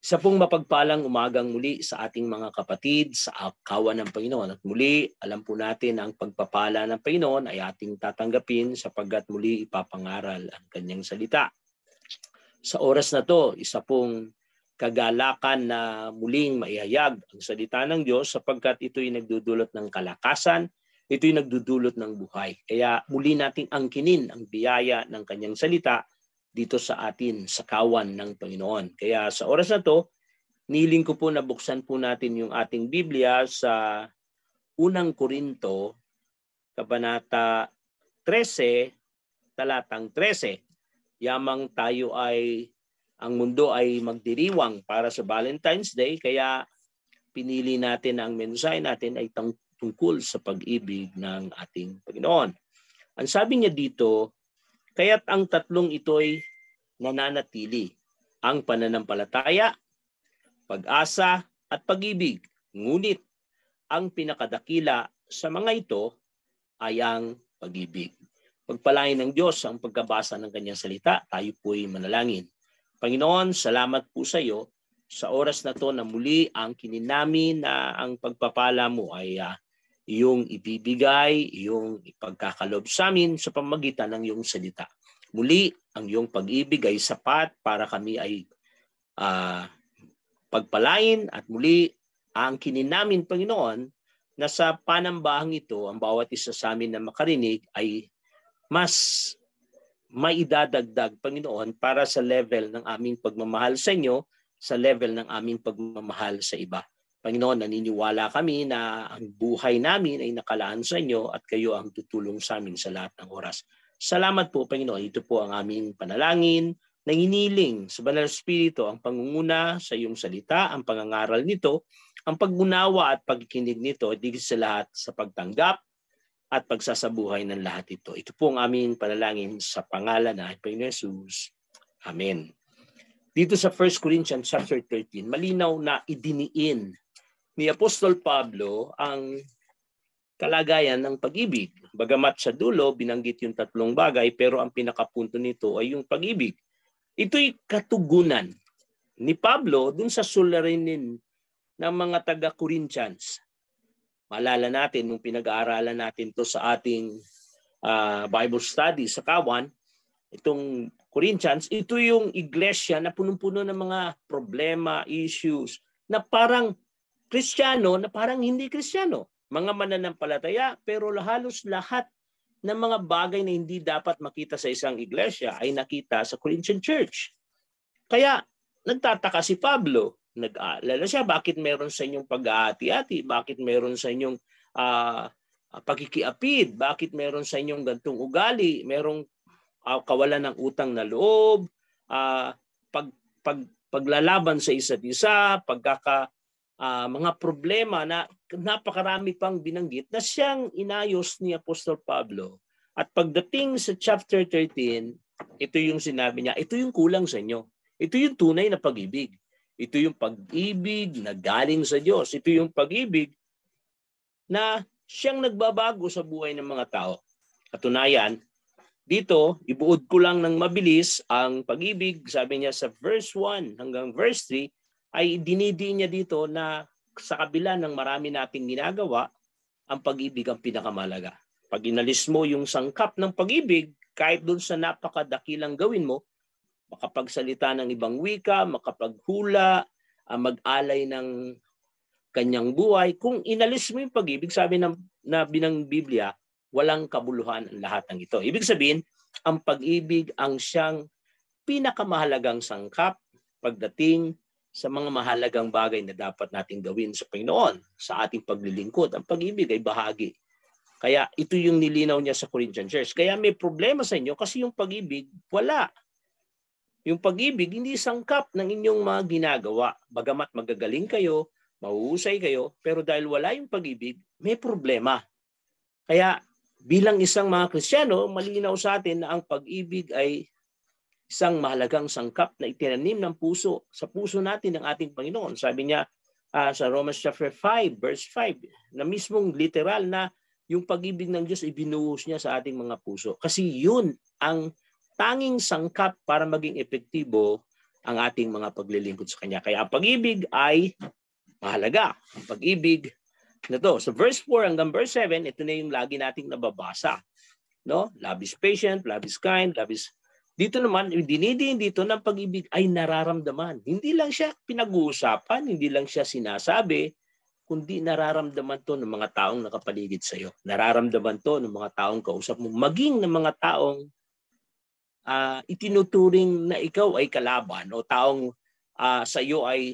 Isa pong mapagpalang umagang muli sa ating mga kapatid sa kawan ng Panginoon. At muli, alam po natin ang pagpapala ng Panginoon ay ating tatanggapin sapagkat muli ipapangaral ang kanyang salita. Sa oras na to, isa pong kagalakan na muling maihayag ang salita ng Diyos sapagkat ito'y nagdudulot ng kalakasan, ito'y nagdudulot ng buhay. Kaya muli nating angkinin ang biyaya ng kanyang salita dito sa atin, sa kawan ng Panginoon. Kaya sa oras na to, niling ko po na buksan po natin yung ating Biblia sa unang Korinto, Kabanata 13, talatang 13. Yamang tayo ang mundo ay magdiriwang para sa Valentine's Day, kaya pinili natin ang mensahe natin ay tungkol sa pag-ibig ng ating Panginoon. Ang sabi niya dito, kaya't ang tatlong ito'y nananatili, ang pananampalataya, pag-asa, at pag-ibig. Ngunit ang pinakadakila sa mga ito ay ang pag-ibig. Pagpalain ng Diyos ang pagkabasa ng kanyang salita, tayo po'y manalangin. Panginoon, salamat po sa iyo sa oras na to na muli ang kininamin na ang pagpapala mo ay iyong ibibigay, iyong ipagkakalob sa amin sa pamamagitan ng iyong salita. Muli, ang iyong pag-ibig ay sapat para kami ay pagpalain at muli ang kininamin, Panginoon, na sa panambahang ito, ang bawat isa sa amin na makarinig ay mas maidadagdag, Panginoon, para sa level ng aming pagmamahal sa inyo, sa level ng aming pagmamahal sa iba. Panginoon, naniniwala kami na ang buhay namin ay nakalaan sa inyo at kayo ang tutulong sa amin sa lahat ng oras. Salamat po, Panginoon. Ito po ang aming panalangin, nanginiling sa Banal na Espiritu ang pangunguna sa iyong salita, ang pangangaral nito, ang pag-unawa at pagkikinig nito, digit sa lahat sa pagtanggap at pagsasabuhay ng lahat ito. Ito po ang aming panalangin sa pangalan ng Panginoon Jesus. Amen. Dito sa 1 Corinthians chapter 13, malinaw na idiniin ni Apostol Pablo ang kalagayan ng pag-ibig. Bagamat sa dulo, binanggit yung tatlong bagay, pero ang pinakapunto nito ay yung pag-ibig. Ito'y katugunan ni Pablo dun sa suliranin ng mga taga-Corinthians. Maalala natin, nung pinag-aaralan natin to sa ating Bible study sa Kawan, itong Corinthians, ito yung iglesia na punong-puno ng mga problema, issues, na parang Kristiyano, na parang hindi Kristiyano. Mga mananampalataya, pero halos lahat ng mga bagay na hindi dapat makita sa isang iglesia ay nakita sa Corinthian Church. Kaya nagtataka si Pablo, nag-aalala siya, bakit meron sa inyong pag-aati-ati, bakit meron sa inyong pagkikiapid, bakit meron sa inyong gantong ugali, merong kawalan ng utang na loob, paglalaban sa isa't isa, mga problema na napakarami pang binanggit na siyang inayos ni Apostol Pablo. At pagdating sa chapter 13, ito yung sinabi niya, ito yung kulang sa inyo. Ito yung tunay na pag-ibig. Ito yung pag-ibig na galing sa Diyos. Ito yung pag-ibig na siyang nagbabago sa buhay ng mga tao. Katunayan, dito, ibuod ko lang ng mabilis ang pag-ibig. Sabi niya sa verse 1 hanggang verse 3, ay dinidiin niya dito na sa kabila ng marami nating ginagawa, ang pag-ibig ang pinakamalaga. Pag inalis mo yung sangkap ng pag-ibig, kahit doon sa napakadakilang gawin mo, makapagsalita ng ibang wika, makapaghula, mag-alay ng kanyang buhay, kung inalis mo yung pag-ibig, sabi ng Biblia, walang kabuluhan ang lahat ng ito. Ibig sabihin, ang pag-ibig ang siyang pinakamahalagang sangkap pagdating sa mga mahalagang bagay na dapat nating gawin sa Panginoon, sa ating paglilingkod. Ang pag-ibig ay bahagi. Kaya ito yung nilinaw niya sa Corinthian Church. Kaya may problema sa inyo kasi yung pag-ibig, wala. Yung pag-ibig, hindi sangkap ng inyong mga ginagawa. Bagamat magagaling kayo, mahuhusay kayo, pero dahil wala yung pag-ibig, may problema. Kaya bilang isang mga Kristiyano, malinaw sa atin na ang pag-ibig ay isang mahalagang sangkap na itinanim ng puso, sa puso natin ng ating Panginoon. Sabi niya sa Romans chapter 5, verse 5, na mismong literal na yung pag-ibig ng Diyos ibinuhos niya sa ating mga puso. Kasi yun ang tanging sangkap para maging epektibo ang ating mga paglilingkod sa Kanya. Kaya ang pag-ibig ay mahalaga. Ang pag-ibig na to. So verse 4 hanggang verse 7, ito na yung lagi nating nababasa. No? Love is patient, love is kind, love is... Dito naman, dinidiin dito ng pag-ibig ay nararamdaman. Hindi lang siya pinag-uusapan, hindi lang siya sinasabi, kundi nararamdaman to ng mga taong nakapaligid sa iyo. Nararamdaman to ng mga taong kausap mo. Maging ng mga taong itinuturing na ikaw ay kalaban o taong sa iyo ay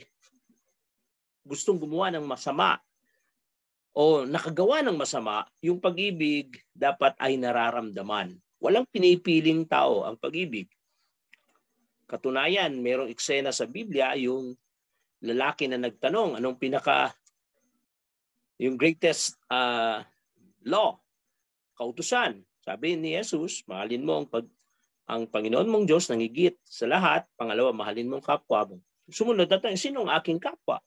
gustong gumawa ng masama o nakagawa ng masama, yung pag-ibig dapat ay nararamdaman. Walang pinipiling tao ang pag-ibig. Katunayan, merong eksena sa Biblia, yung lalaki na nagtanong, yung greatest law, kautusan. Sabi ni Jesus, mahalin mo ang Panginoon mong Diyos nang higit sa lahat. Pangalawa, mahalin mo ang kapwa mo. Sumunod na tayo, sino ang aking kapwa?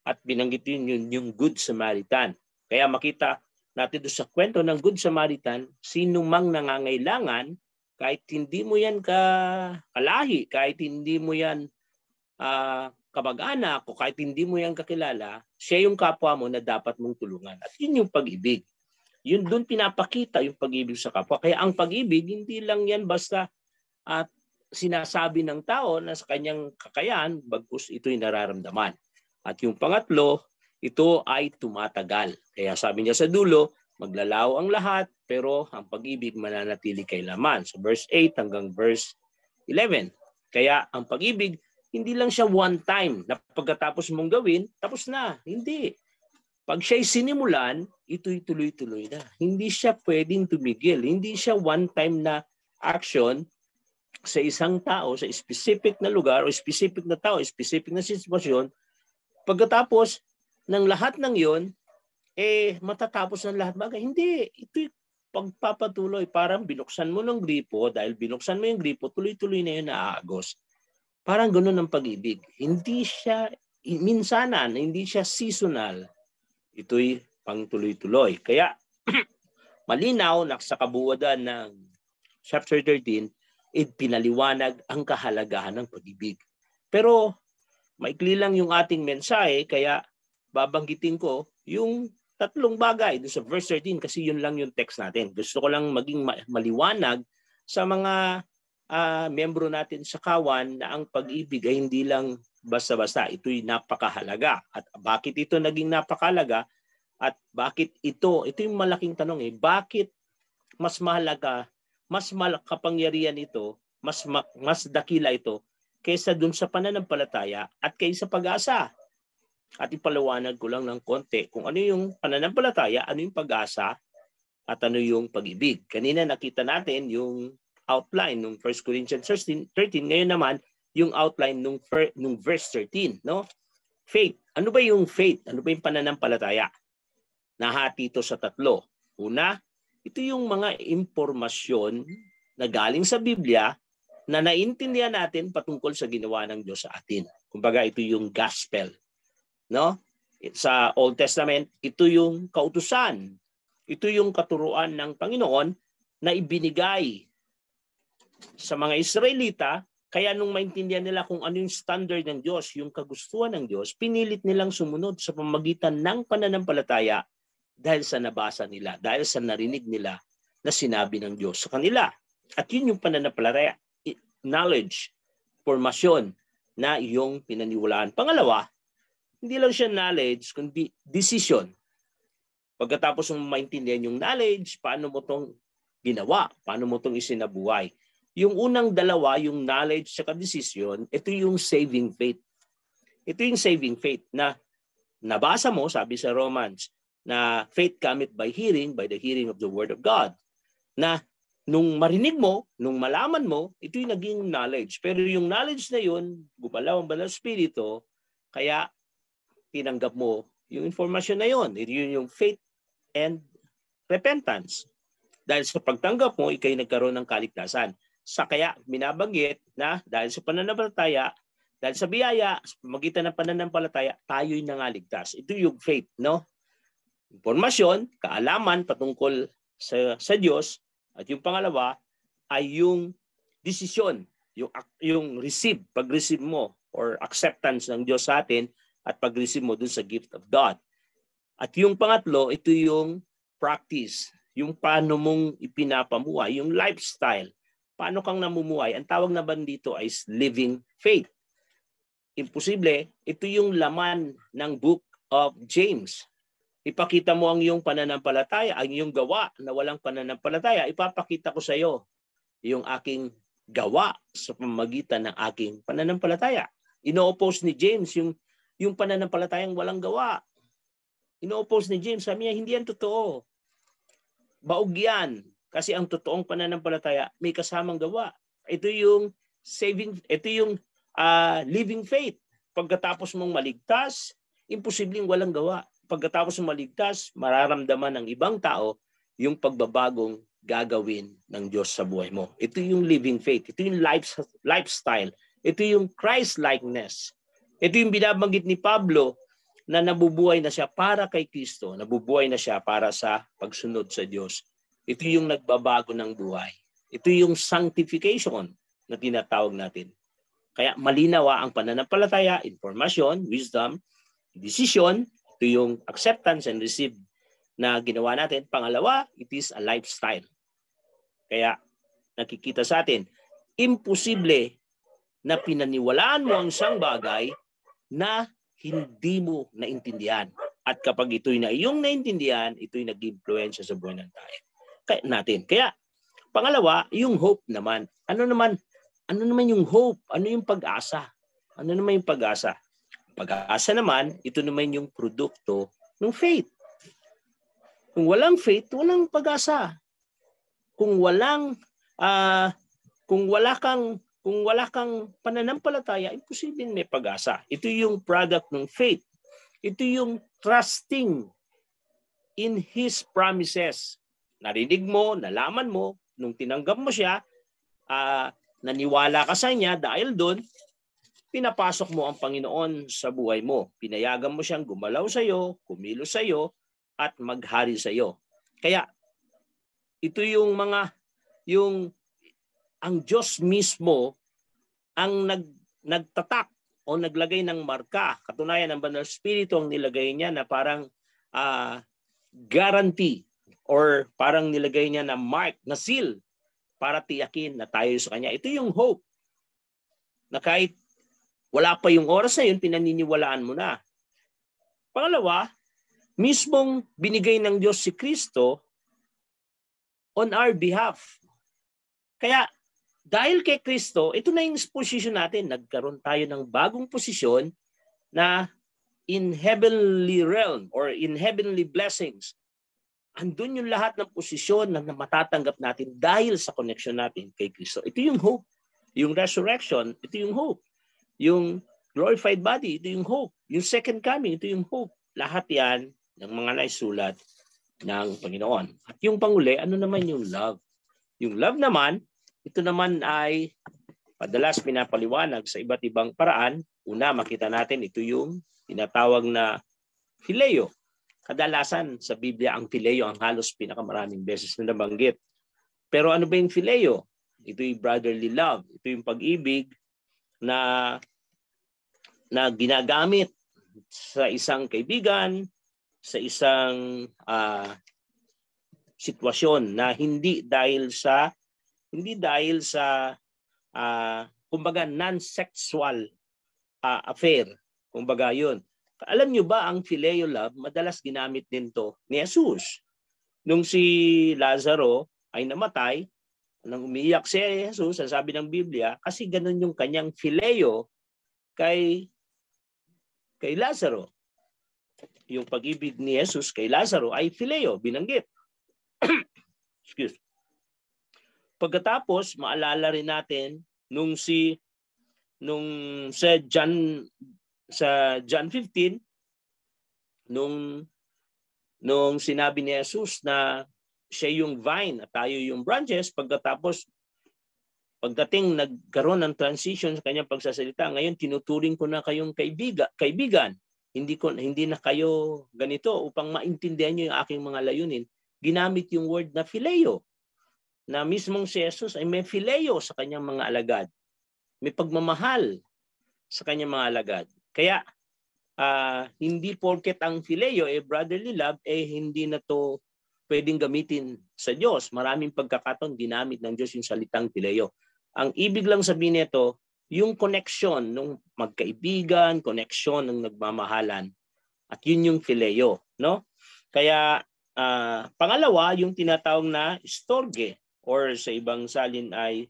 At binanggit yun yung Good Samaritan. Kaya makita natin doon sa kwento ng Good Samaritan, sino mang nangangailangan, kahit hindi mo yan kalahi, kahit hindi mo yan kamag-anak, o kahit hindi mo yan kakilala, siya yung kapwa mo na dapat mong tulungan. At yun yung pag-ibig. Yun doon pinapakita yung pag-ibig sa kapwa. Kaya ang pag-ibig, hindi lang yan basta at sinasabi ng tao na sa kanyang kakayahan, bagkus ito'y nararamdaman. At yung pangatlo, ito ay tumatagal. Kaya sabi niya sa dulo, maglalaho ang lahat, pero ang pag-ibig mananatili kailanman. So verse 8 hanggang verse 11. Kaya ang pag-ibig, hindi lang siya one time na pagkatapos mong gawin, tapos na. Hindi. Pag siya'y sinimulan, ito'y tuloy-tuloy na. Hindi siya pwedeng tumigil. Hindi siya one time na action sa isang tao, sa specific na lugar, o specific na tao, specific na sitwasyon. Pagkatapos ng lahat ng yon, matatapos ng lahat bagay. Hindi. Ito'y pagpapatuloy. Parang binuksan mo ng gripo, dahil binuksan mo yung gripo, tuloy-tuloy na yun naaagos. Parang ganoon ang pag-ibig. Hindi siya minsanan, hindi siya seasonal. Ito'y pang-tuloy-tuloy. Kaya malinaw na sa kabuuan ng chapter 13, pinaliwanag ang kahalagahan ng pag-ibig. Pero maikli lang yung ating mensahe, kaya babanggitin ko yung tatlong bagay sa verse 13 kasi yun lang yung text natin. Gusto ko lang maging maliwanag sa mga membro natin sa kawan na ang pag-ibig ay hindi lang basta-basta. Ito'y napakahalaga. At bakit ito naging napakahalaga? At bakit ito yung malaking tanong bakit mas mahalaga, mas kapangyarihan ito, mas dakila ito kaysa dun sa pananampalataya at kaysa pag-asa? At ipaliwanag ko lang ng konti kung ano yung pananampalataya, ano yung pag-asa, at ano yung pag-ibig. Kanina nakita natin yung outline ng 1 Corinthians 13. Ngayon naman, yung outline nung verse 13. No? Faith. Ano ba yung faith? Ano ba yung pananampalataya? Nahati ito sa tatlo. Una, ito yung mga impormasyon na galing sa Biblia na naintindihan natin patungkol sa ginawa ng Diyos sa atin. Kumbaga, ito yung gospel. No? Sa Old Testament, ito yung kautusan. Ito yung katuruan ng Panginoon na ibinigay sa mga Israelita. Kaya nung maintindihan nila kung ano yung standard ng Diyos, yung kagustuhan ng Diyos, pinilit nilang sumunod sa pamamagitan ng pananampalataya dahil sa nabasa nila, dahil sa narinig nila na sinabi ng Diyos sa kanila. At yun yung pananampalataya, knowledge, formasyon na iyong pinaniwalaan. Pangalawa, hindi lang siya knowledge, kundi decision. Pagkatapos mong maintindihan yung knowledge, paano mo itong ginawa, paano mo itong isinabuhay. Yung unang dalawa, yung knowledge at decision, ito yung saving faith. Ito yung saving faith na nabasa mo, sabi sa Romans, na faith cometh by the hearing of the word of God. Na nung marinig mo, nung malaman mo, ito yung naging knowledge. Pero yung knowledge na yun, gumalaw ang banal spirito, kaya tinanggap mo yung informasyon na yun. Yun yung faith and repentance. Dahil sa pagtanggap mo, ikay nagkaroon ng kaligtasan. Sa kaya binabanggit na dahil sa pananampalataya, dahil sa biyaya, sa pamagitan ng pananampalataya, tayo'y nangaligtas. Ito yung faith, no? Informasyon, kaalaman patungkol sa Diyos, at yung pangalawa ay yung desisyon yung pag-receive mo or acceptance ng Diyos sa atin at pag-receive mo dun sa gift of God. At yung pangatlo, ito yung practice, yung paano mong ipinapamuhay, yung lifestyle. Paano kang namumuhay? Ang tawag naman dito ay living faith. Imposible, ito yung laman ng book of James. Ipakita mo ang iyong pananampalataya, ang iyong gawa na walang pananampalataya. Ipapakita ko sa iyo yung aking gawa sa pamamagitan ng aking pananampalataya. Ino-oppose ni James yung pananampalatayang walang gawa. Ino-oppose ni James, sabi niya, hindi yan totoo. Baog yan. Kasi ang totoong pananampalataya may kasamang gawa. Ito yung living faith. Pagkatapos mong maligtas, imposibleng walang gawa. Pagkatapos mong maligtas, mararamdaman ng ibang tao yung pagbabagong gagawin ng Diyos sa buhay mo. Ito yung living faith. Ito yung lifestyle. Ito yung Christ-likeness. Ito yung binabanggit ni Pablo na nabubuhay na siya para kay Kristo. Nabubuhay na siya para sa pagsunod sa Diyos. Ito yung nagbabago ng buhay. Ito yung sanctification na tinatawag natin. Kaya malinaw ang pananampalataya, informasyon, wisdom, decision. Ito yung acceptance and receive na ginawa natin. Pangalawa, it is a lifestyle. Kaya nakikita sa atin, imposible na pinaniwalaan mo ang isang bagay na hindi mo naintindihan. At kapag ito'y na iyong naintindihan, ito'y nag-impluensya sa buhay natin. Kaya, pangalawa, yung hope naman. Ano naman yung hope? Ano yung pag-asa? Ano naman yung pag-asa? Pag-asa naman, ito naman yung produkto ng faith. Kung walang faith, walang pag-asa. Kung wala kang pananampalataya, imposibleng may pag-asa. Ito yung product ng faith. Ito yung trusting in His promises. Narinig mo, nalaman mo, nung tinanggap mo siya, naniwala ka sa niya dahil doon, pinapasok mo ang Panginoon sa buhay mo. Pinayagan mo siyang gumalaw sa iyo, kumilos sa iyo, at maghari sa iyo. Kaya, ito yung ang Diyos mismo ang nagtatak o naglagay ng marka. Katunayan, ang Banal Espiritu ang nilagay niya na parang guarantee or parang nilagay niya na mark, na seal para tiyakin na tayo sa Kanya. Ito yung hope na kahit wala pa yung oras na yun, pinaniniwalaan mo na. Pangalawa, mismong binigay ng Diyos si Kristo on our behalf. Kaya, dahil kay Kristo, ito na yung posisyon natin. Nagkaroon tayo ng bagong posisyon na in heavenly realm or in heavenly blessings. Andun yung lahat ng posisyon na matatanggap natin dahil sa connection natin kay Kristo. Ito yung hope. Yung resurrection, ito yung hope. Yung glorified body, ito yung hope. Yung second coming, ito yung hope. Lahat yan ng mga naisulat ng Panginoon. At yung panguli, ano naman yung love? Yung love naman, ito naman ay padalas pinapaliwanag sa iba't ibang paraan. Una, makita natin ito yung tinatawag na phileo. Kadalasan sa Biblia, ang phileo ang halos pinakamaraming beses na nabanggit. Pero ano ba yung phileo? Ito yung brotherly love. Ito yung pag-ibig na ginagamit sa isang kaibigan, sa isang sitwasyon na hindi dahil sa kumbaga non-sexual affair. Kumbaga yun. Alam nyo ba ang phileo love, madalas ginamit din to ni Jesus. Nung si Lazaro ay namatay, nang umiiyak si Jesus, ang sabi ng Biblia, kasi ganun yung kanyang phileo kay Lazaro. Yung pag-ibig ni Jesus kay Lazaro ay phileo, binanggit. Excuse. Pagkatapos, maalala rin natin nung sa John 15, nung sinabi ni Jesus na siya yung vine at tayo yung branches, pagdating nagkaroon ng transition sa kanyang pagsasalita, ngayon tinuturing ko na kayong kaibigan. Hindi na kayo ganito upang maintindihan niyo yung aking mga layunin. Ginamit yung word na phileo. Na mismong si Jesus ay may phileo sa kanyang mga alagad. may pagmamahal sa kanyang mga alagad. Kaya hindi porket ang phileo brotherly love hindi na to pwedeng gamitin sa Diyos. Maraming pagkakataon ginamit ng Diyos yung salitang phileo. Ang ibig lang sabihin nito, yung connection ng magkaibigan, connection ng nagmamahalan. At yun yung phileo, no? Kaya pangalawa, yung tinatawag na storge or sa ibang salin ay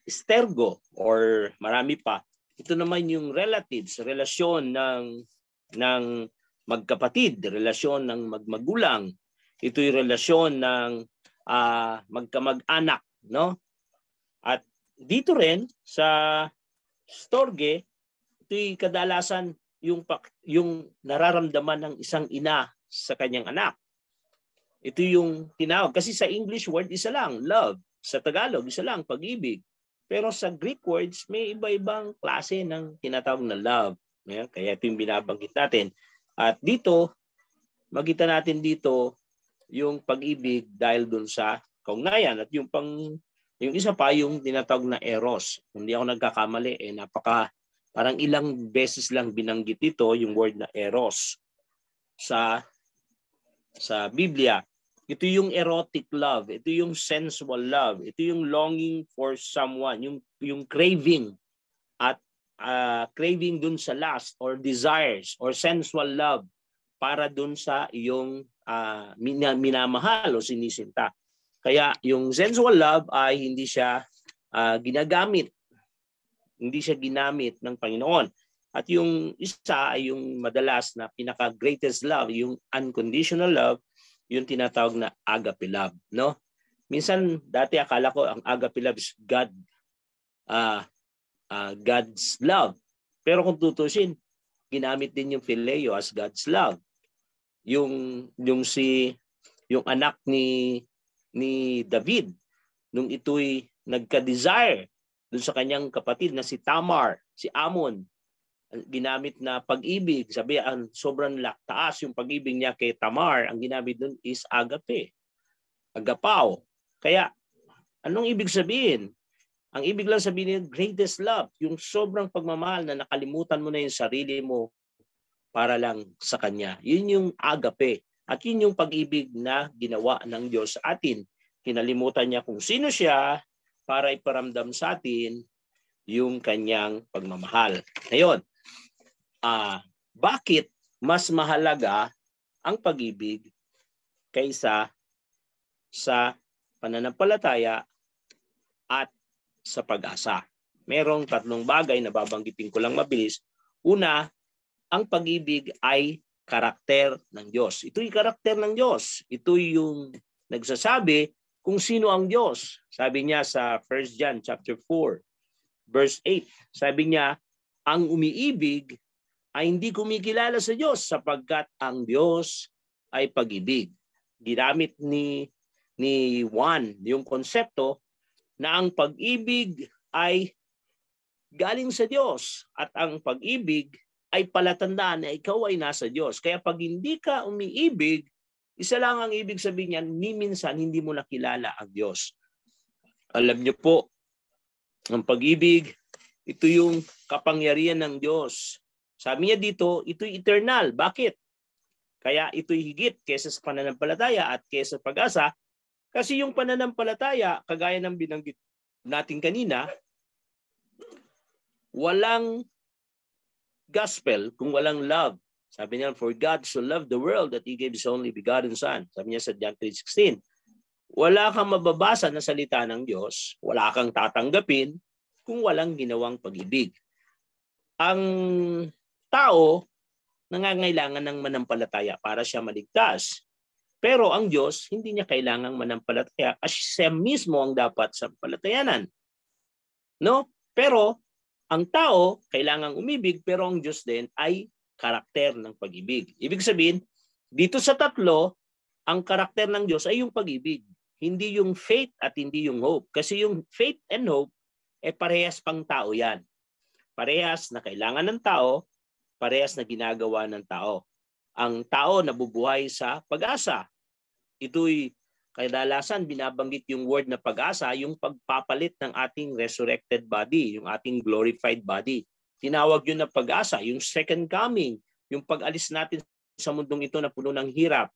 stergo or marami pa. Ito naman yung relatives, relasyon ng magkapatid, relasyon ng magmagulang. Ito yung relasyon ng magkamag-anak, no? At dito rin sa storge, ito'y kadalasan yung nararamdaman ng isang ina sa kanyang anak. Ito yung tinawag. Kasi sa English word, isa lang, love. Sa Tagalog, isa lang, pag-ibig. Pero sa Greek words, may iba-ibang klase ng tinatawag na love. Kaya ito yung binabanggit natin. At dito, makita natin dito yung pag-ibig dahil dun sa kaugnayan. At yung isa pa, yung tinatawag na eros. Hindi ako nagkakamali, parang ilang beses lang binanggit ito, yung word na eros sa Biblia. Ito yung erotic love, ito yung sensual love, ito yung longing for someone, yung craving at craving dun sa lust or desires or sensual love para dun sa iyong minamahal o sinisinta. Kaya yung sensual love ay hindi siya ginamit ng Panginoon. At yung isa ay yung madalas na pinaka-greatest love, yung unconditional love, yung tinatawag na agape love, no? Minsan dati akala ko ang agape love is God's love. Pero kung tutusin, ginamit din yung phileo as God's love. Yung anak ni David nung ito'y nagka-desire dun sa kanyang kapatid na si Tamar, si Amon, ginamit na pag-ibig, sabi ang sobrang taas yung pag-ibig niya kay Tamar, ang ginamit dun is agape, agapao. Kaya anong ibig sabihin? Ang ibig lang sabihin yung greatest love, yung sobrang pagmamahal na nakalimutan mo na yung sarili mo para lang sa Kanya. Yun yung agape. At yun yung pag-ibig na ginawa ng Diyos sa atin. Kinalimutan niya kung sino siya para iparamdam sa atin yung Kanyang pagmamahal. Ngayon, bakit mas mahalaga ang pag-ibig kaysa sa pananampalataya at sa pag-asa? Merong tatlong bagay na babanggitin ko lang mabilis. Una, ang pag-ibig ay karakter ng Diyos. Ito'y karakter ng Diyos. Ito yung nagsasabi kung sino ang Diyos. Sabi niya sa 1 John chapter 4, verse 8. Sabi niya, ang umiibig ay hindi kumikilala sa Diyos sapagkat ang Diyos ay pag-ibig. Ginamit ni Juan yung konsepto na ang pag-ibig ay galing sa Diyos at ang pag-ibig ay palatandaan na ikaw ay nasa Diyos. Kaya pag hindi ka umiibig, isa lang ang ibig sabihin niyan, ni minsan hindi mo nakilala ang Diyos. Alam niyo po, ang pag-ibig, ito yung kapangyarihan ng Diyos. Sabi niya dito, ito'y eternal. Bakit? Kaya ito'y higit kaysa sa pananampalataya at kaysa sa pag-asa. Kasi yung pananampalataya, kagaya ng binanggit natin kanina, walang gospel kung walang love. Sabi niya, for God so loved the world that He gave His only begotten Son. Sabi niya sa John 3:16. Wala kang mababasa na salita ng Diyos, wala kang tatanggapin kung walang ginawang pag-ibig. Ang tao nangangailangan ng manampalataya para siya maligtas. Pero ang Diyos, hindi niya kailangang manampalataya kasi siya mismo ang dapat sa palatayanan. No? Pero ang tao kailangang umibig, pero ang Diyos din ay karakter ng pag-ibig. Ibig sabihin, dito sa tatlo, ang karakter ng Diyos ay yung pag-ibig. Hindi yung faith at hindi yung hope. Kasi yung faith and hope, parehas pang tao yan. Parehas na kailangan ng tao, parehas na ginagawa ng tao. Ang tao nabubuhay sa pag-asa. Ito'y Kadalasan binabanggit yung word na pag-asa, yung pagpapalit ng ating resurrected body, yung ating glorified body. Tinawag yun na pag-asa, yung second coming, yung pag-alis natin sa mundong ito na puno ng hirap.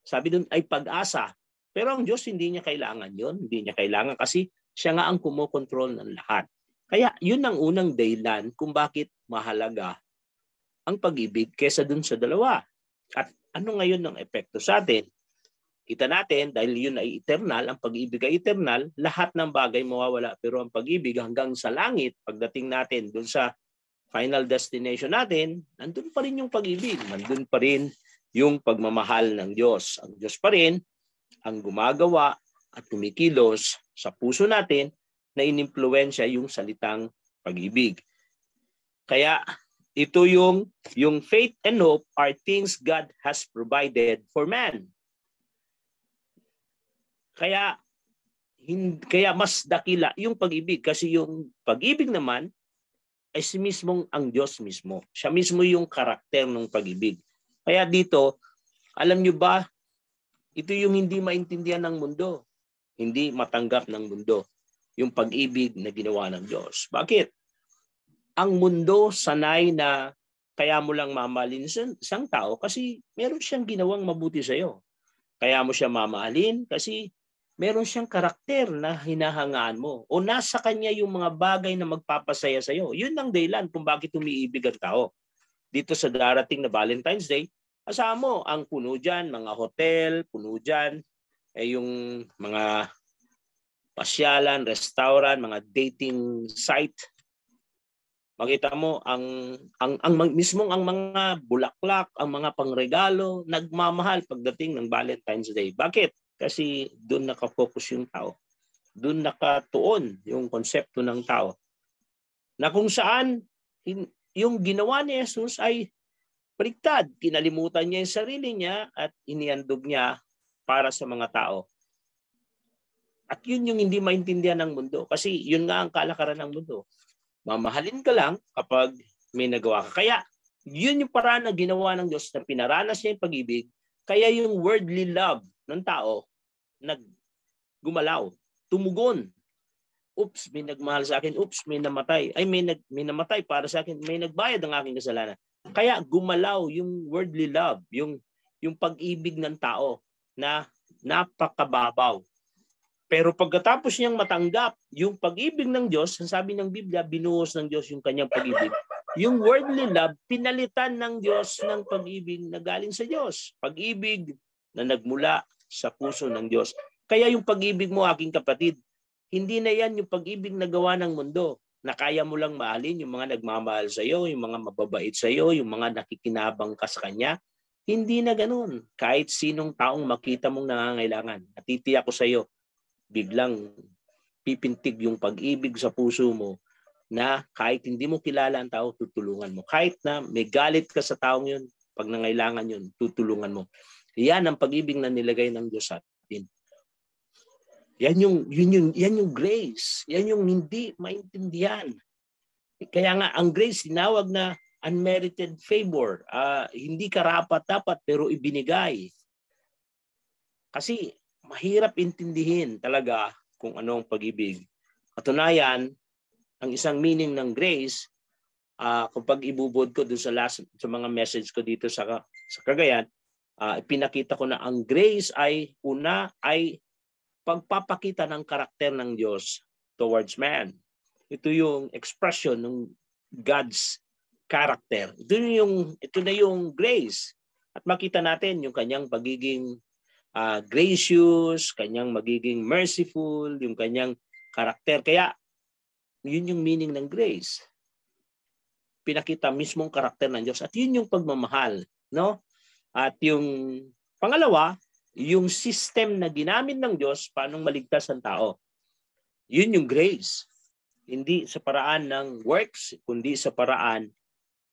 Sabi dun ay pag-asa. Pero ang Diyos hindi niya kailangan yun. Hindi niya kailangan kasi siya nga ang kumokontrol ng lahat. Kaya yun ang unang dahilan kung bakit mahalaga ang pag-ibig kesa dun sa dalawa. At ano ngayon ang epekto sa atin? Kita natin, dahil yun ay eternal, ang pag-ibig ay eternal, lahat ng bagay mawawala. Pero ang pag-ibig hanggang sa langit, pagdating natin dun sa final destination natin, nandun pa rin yung pag-ibig. Nandun pa rin yung pagmamahal ng Diyos. Ang Diyos pa rin ang gumagawa at tumikilos sa puso natin na inimpluwensya yung salitang pag-ibig. Kaya ito yung faith and hope are things God has provided for man. Kaya mas dakila yung pag-ibig kasi yung pag-ibig naman ay si mismong ang Diyos mismo. Siya mismo yung karakter ng pag-ibig. Kaya dito, alam nyo ba, ito yung hindi maintindihan ng mundo, hindi matanggap ng mundo, yung pag-ibig na ginawa ng Diyos. Bakit? Ang mundo sanay na kaya mo lang mamahalin isang tao kasi meron siyang ginawang mabuti sa iyo. Kaya mo siya mamahalin kasi meron siyang karakter na hinahangaan mo o nasa kanya yung mga bagay na magpapasaya sa iyo. Yun ang dahilan kung bakit umiibig ang tao. Dito sa darating na Valentine's Day, asahan mo ang puno dyan, mga hotel, puno dyan, yung mga pasyalan, restaurant, mga dating site. Makita mo mismong ang mga bulaklak, ang mga pangregalo, nagmamahal pagdating ng Valentine's Day. Bakit? Kasi doon nakafocus yung tao. Doon nakatuon yung konsepto ng tao. Na kung saan yung ginawa ni Jesus ay baliktad. Kinalimutan niya yung sarili niya at iniandog niya para sa mga tao. At yun yung hindi maintindihan ng mundo. Kasi yun nga ang kalakaran ng mundo. Mamahalin ka lang kapag may nagawa ka. Kaya yun yung paraan na ginawa ng Diyos na pinaranas niya yung pag-ibig. Kaya yung worldly love ng tao naggumalaw, tumugon. Oops, may nagmahal sa akin. Oops, may namatay. Ay, may namatay para sa akin. May nagbayad ng aking kasalanan. Kaya gumalaw yung worldly love, yung pag-ibig ng tao na napakababaw. Pero pagkatapos niyang matanggap yung pag-ibig ng Diyos, ang sabi ng Biblia, binuhos ng Diyos yung kanyang pag-ibig. Yung worldly love, pinalitan ng Diyos ng pag-ibig na galing sa Diyos. Pag-ibig na nagmula sa puso ng Diyos. Kaya yung pag-ibig mo, aking kapatid, hindi na yan yung pag-ibig na gawa ng mundo na kaya mo lang mahalin yung mga nagmamahal sa iyo, yung mga mababait sa iyo, yung mga nakikinabang ka sa kanya. Hindi na ganun. Kahit sinong taong makita mong nangangailangan, natitiyak ko sa iyo, biglang pipintig yung pag-ibig sa puso mo na kahit hindi mo kilala ang tao, tutulungan mo. Kahit na may galit ka sa taong yun, pag nangailangan yun, tutulungan mo. Yan ang pag-ibig na nilagay ng Diyos sa atin. Yan yung grace. Yan yung hindi maintindihan. Kaya nga ang grace tinawag na unmerited favor. Hindi karapat-dapat pero ibinigay. Kasi mahirap intindihin talaga kung ano ang pag-ibig. Katunayan, ang isang meaning ng grace, kapag ibubod ko dun sa mga message ko dito sa Cagayan, ipinakita ko na ang grace ay pagpapakita ng karakter ng Diyos towards man. Ito yung expression ng God's character. Ito na yung grace. At makita natin yung kanyang pagiging gracious, kanyang magiging merciful, yung kanyang karakter. Kaya yun yung meaning ng grace. Pinakita mismong karakter ng Diyos. At yun yung pagmamahal. No? At yung pangalawa, yung system na ginamit ng Diyos paano maligtas ang tao. Yun yung grace. Hindi sa paraan ng works, kundi sa paraan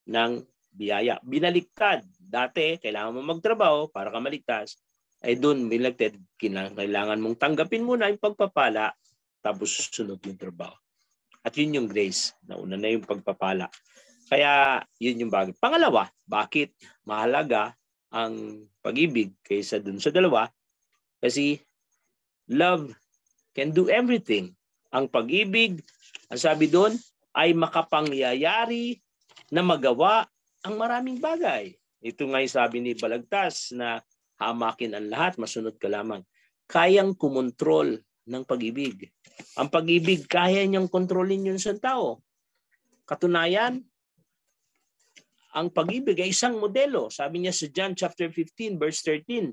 ng biyaya. Binaliktad. Dati, kailangan mo magtrabaho para ka maligtas. Ay doon, binaliktad, kailangan mong tanggapin muna yung pagpapala, tapos susunod yung trabaho. At yun yung grace. Nauna na yung pagpapala. Kaya yun yung bagay. Pangalawa, bakit mahalaga ang pag-ibig kaysa dun sa dalawa? Kasi Love can do everything. Ang pag-ibig, ang sabi doon, ay makapangyayari na magawa ang maraming bagay. Ito nga yung sabi ni Balagtas na hamakin ang lahat, masunod ka lamang. Kayang kumontrol ng pag-ibig. Ang pag-ibig, kaya niyang kontrolin yun sa tao. Katunayan, ang pag-ibig ay isang modelo. Sabi niya sa John chapter 15, verse 13.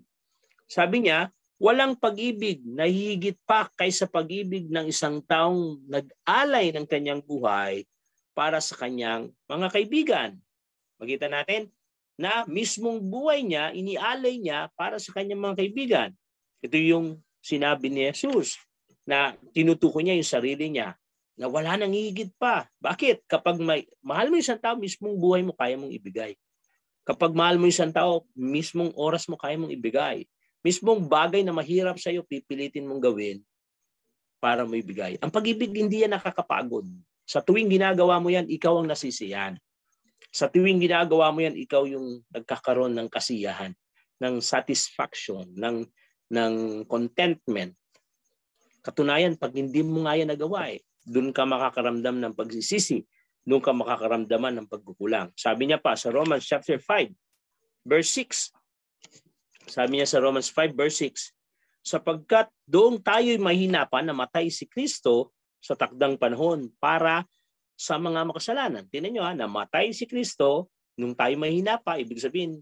Sabi niya, walang pag-ibig na higit pa kaysa pag-ibig ng isang taong nag-alay ng kanyang buhay para sa kanyang mga kaibigan. Makita natin na mismong buhay niya, inialay niya para sa kanyang mga kaibigan. Ito yung sinabi ni Jesus na tinutukoy niya yung sarili niya na wala nang higit pa. Bakit? Kapag mahal mo yung isang tao, mismong buhay mo kaya mong ibigay. Kapag mahal mo yung isang tao, mismong oras mo kaya mong ibigay. Mismong bagay na mahirap sa iyo, pipilitin mong gawin para mo ibigay. Ang pag-ibig, hindi yan nakakapagod. Sa tuwing ginagawa mo yan, ikaw ang nasisiyahan. Sa tuwing ginagawa mo yan, ikaw yung nagkakaroon ng kasiyahan, ng satisfaction, ng contentment. Katunayan, pag hindi mo nga yan nagawa, doon ka makakaramdam ng pagsisisi, doon ka makakaramdaman ng pagkukulang. Sabi niya pa sa Romans chapter 5, verse 6, sabi niya sa Romans 5 verse 6, sapagkat doong tayo'y mahina pa, namatay si Kristo sa takdang panahon para sa mga makasalanan. Tingnan niyo namatay si Kristo nung tayo mahina pa, ibig sabihin,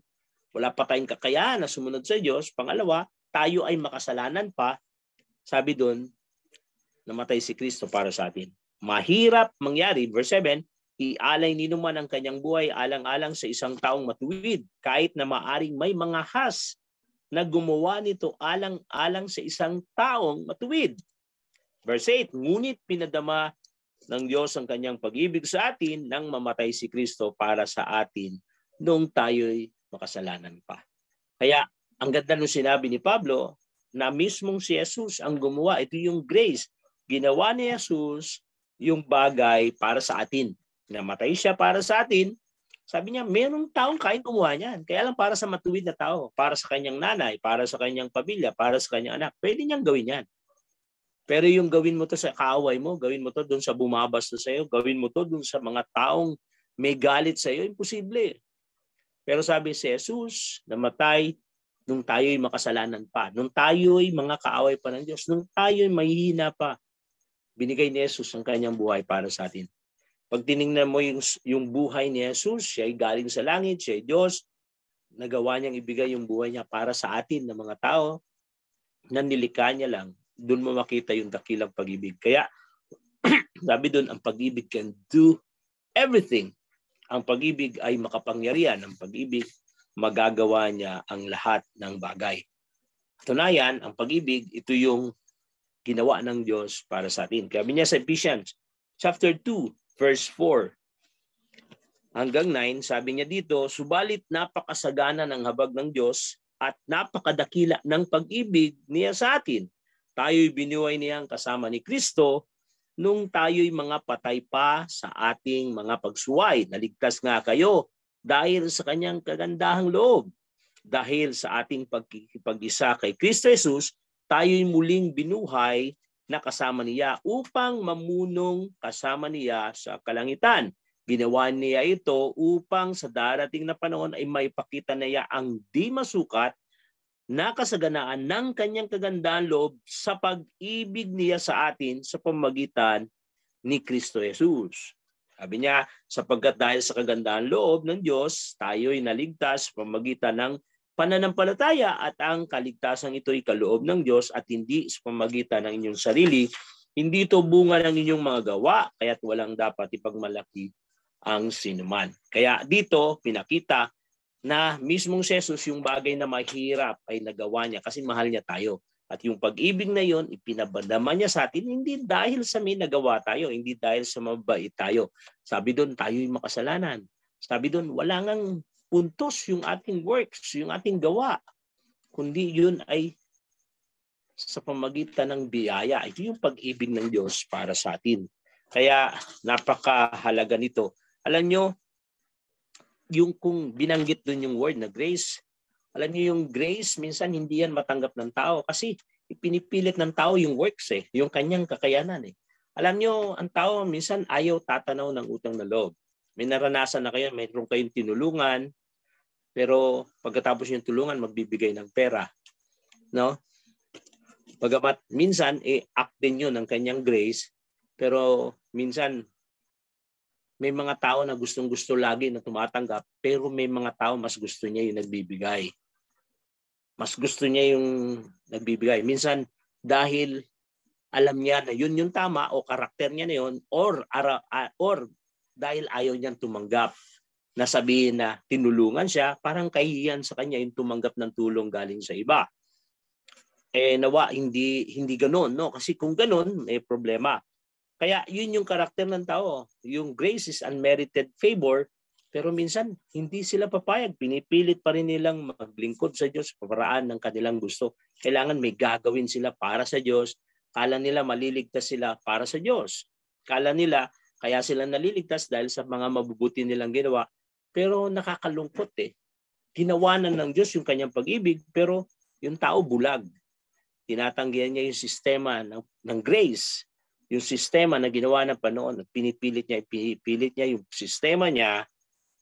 wala pa tayong kakayahan na sumunod sa Diyos. Pangalawa, tayo ay makasalanan pa. Sabi doon, namatay si Kristo para sa atin. Mahirap mangyari, verse 7, ialay ninuman ang kanyang buhay alang-alang sa isang taong matuwid, kahit na maaring may mga has na gumawa nito alang-alang sa isang taong matuwid. Verse 8, ngunit pinadama ng Diyos ang kanyang pag-ibig sa atin nang mamatay si Kristo para sa atin noong tayo'y makasalanan pa. Kaya ang ganda nung sinabi ni Pablo na mismong si Jesus ang gumawa. Ito yung grace. Ginawa ni Jesus yung bagay para sa atin. Namatay siya para sa atin. Sabi niya, mayroong taong kayang gumawa niyan. Kaya lang para sa matuwid na tao, para sa kanyang nanay, para sa kanyang pamilya, para sa kanyang anak. Pwede niyang gawin yan. Pero yung gawin mo to sa kaaway mo, gawin mo to doon sa bumabas sa iyo, gawin mo to doon sa mga taong may galit sa iyo, imposible. Pero sabi si Jesus, namatay nung tayo'y makasalanan pa. Nung tayo'y mga kaaway pa ng Diyos. Nung tayo'y mahihina pa. Binigay ni Jesus ang kanyang buhay para sa atin. Pag tinignan mo yung buhay ni Jesus, siya ay galing sa langit, siya ay Diyos. Nagawa niyang ibigay yung buhay niya para sa atin na mga tao na nilikha niya lang. Doon mo makita yung dakilang pag-ibig. Kaya sabi doon, ang pag-ibig can do everything. Ang pag-ibig ay makapangyarihan. Ang pag-ibig, magagawa niya ang lahat ng bagay. Tunayan, ang pag-ibig, ito yung ginawa ng Diyos para sa atin. Kaya niya sa Ephesians chapter 2, verse 4 hanggang 9, sabi niya dito, subalit napakasagana ng habag ng Diyos at napakadakila ng pag-ibig niya sa atin. Tayo'y binuhay niyang kasama ni Kristo nung tayo'y mga patay pa sa ating mga pagsuway. Naligtas nga kayo dahil sa kanyang kagandahang loob. Dahil sa ating pagkikipag-isa kay Kristo Jesus, tayo'y muling binuhay na kasama niya upang mamunong kasama niya sa kalangitan. Ginawa niya ito upang sa darating na panahon ay maipakita niya ang di masukat na kasaganaan ng kanyang kagandahan loob sa pag-ibig niya sa atin sa pamamagitan ni Kristo Jesus. Sabi niya, sapagkat dahil sa kagandahan loob ng Diyos, tayo'y naligtas sa pamamagitan ng pananampalataya at ang kaligtasan ito'y kaloob ng Diyos at hindi sa pamamagitan ng inyong sarili. Hindi ito bunga ng inyong mga gawa, kaya't walang dapat ipagmalaki ang sinuman. Kaya dito pinakita na mismong si Jesus yung bagay na mahirap ay nagawa niya kasi mahal niya tayo. At yung pag-ibig na yon ipinabadama niya sa atin hindi dahil sa may nagawa tayo, hindi dahil sa mabait tayo. Sabi doon, tayo'y makasalanan. Sabi doon, wala ngang puntos yung ating works, yung ating gawa. Kundi yun ay sa pamagitan ng biyaya. Ito yung pag-ibig ng Diyos para sa atin. Kaya napakahalaga nito. Alam nyo, yung kung binanggit doon yung word na grace, alam niyo yung grace, minsan hindi yan matanggap ng tao kasi Ipinipilit ng tao yung works yung kanyang kakayanan Alam nyo, ang tao minsan ayaw tatanaw ng utang na loob. May naranasan na kayo, mayroon kayong tinulungan, pero pagkatapos yung tulungan, magbibigay ng pera. No? Bagamat minsan, act din yun ng kanyang grace, pero minsan, may mga tao na gustong-gusto lagi na tumatanggap, pero may mga tao mas gusto niya yung nagbibigay. Mas gusto niya yung nagbibigay. Minsan, dahil alam niya na yun yung tama o karakter niya na yun, or dahil ayaw niyang tumanggap na sabihin na tinulungan siya, parang kahihiyan sa kanya yung tumanggap ng tulong galing sa iba. Nawa, hindi ganoon, no? Kasi kung ganoon, may problema. Kaya yun yung karakter ng tao. Yung grace is unmerited favor, pero minsan hindi sila papayag. Pinipilit pa rin nilang maglingkod sa Diyos sa paraan ng kanilang gusto. Kailangan may gagawin sila para sa Diyos. Kala nila maliligtas sila para sa Diyos. Kala nila kaya sila naliligtas dahil sa mga mabubuti nilang ginawa. Pero nakakalungkot Ginawanan ng Diyos yung kanyang pag-ibig, pero yung tao bulag. Tinatanggihan niya yung sistema ng grace. Yung sistema na ginawa ng Panginoon at pinipilit niya yung sistema niya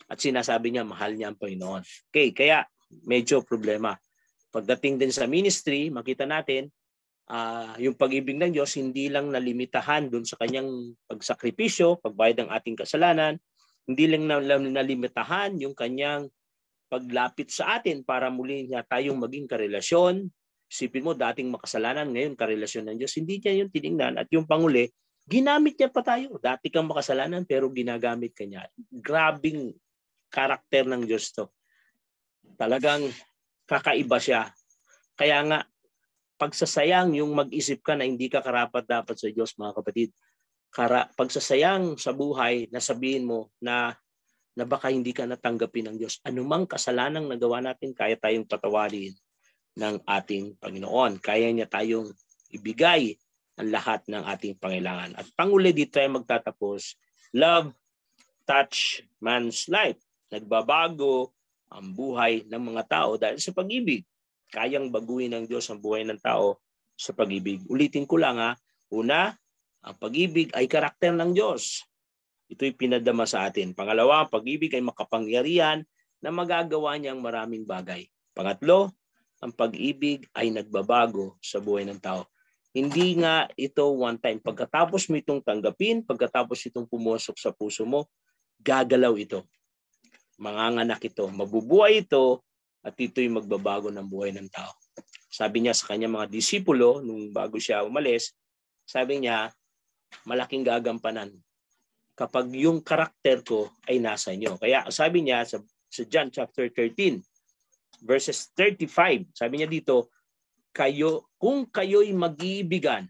at sinasabi niya mahal niya ang Panginoon. Okay, kaya medyo problema. Pagdating din sa ministry, makita natin yung pag-ibig ng Diyos hindi lang nalimitahan doon sa kanyang pagsakripisyo, pagbayad ng ating kasalanan, hindi lang nalimitahan yung kanyang paglapit sa atin para muli niya tayong maging karelasyon. Isipin mo, dating makasalanan, ngayon karelasyon ng Diyos. Hindi niya yung tinignan. At yung panguli, ginamit niya pa tayo. Dati kang makasalanan pero ginagamit ka niya. Grabing karakter ng Diyos to. Talagang kakaiba siya. Kaya nga, pagsasayang yung mag-isip ka na hindi ka karapat-dapat sa Diyos, mga kapatid. Pagsasayang sa buhay na sabihin mo na baka hindi ka natanggapin ng Diyos. Anumang kasalanang nagawa natin, kaya tayong patawarin ng ating Panginoon. Kaya niya tayong ibigay ang lahat ng ating pangailangan. At panguli dito ay magtatapos, love touch man's life. Nagbabago ang buhay ng mga tao dahil sa pag-ibig. Kayang baguhin ng Diyos ang buhay ng tao sa pag-ibig. Ulitin ko lang Una, ang pag-ibig ay karakter ng Diyos. Ito'y pinadama sa atin. Pangalawa, ang pag-ibig ay makapangyarihan na magagawa niyang maraming bagay. Pangatlo, ang pag-ibig ay nagbabago sa buhay ng tao. Hindi nga ito one time. Pagkatapos mo itong tanggapin, pagkatapos itong pumusok sa puso mo, gagalaw ito. Manganganak ito. Mabubuhay ito at ito'y magbabago ng buhay ng tao. Sabi niya sa kanyang mga disipulo, nung bago siya umalis, sabi niya, malaking gagampanan kapag yung karakter ko ay nasa inyo. Kaya sabi niya sa John chapter 13, verses 35, sabi niya dito, kung kayo'y mag-iibigan,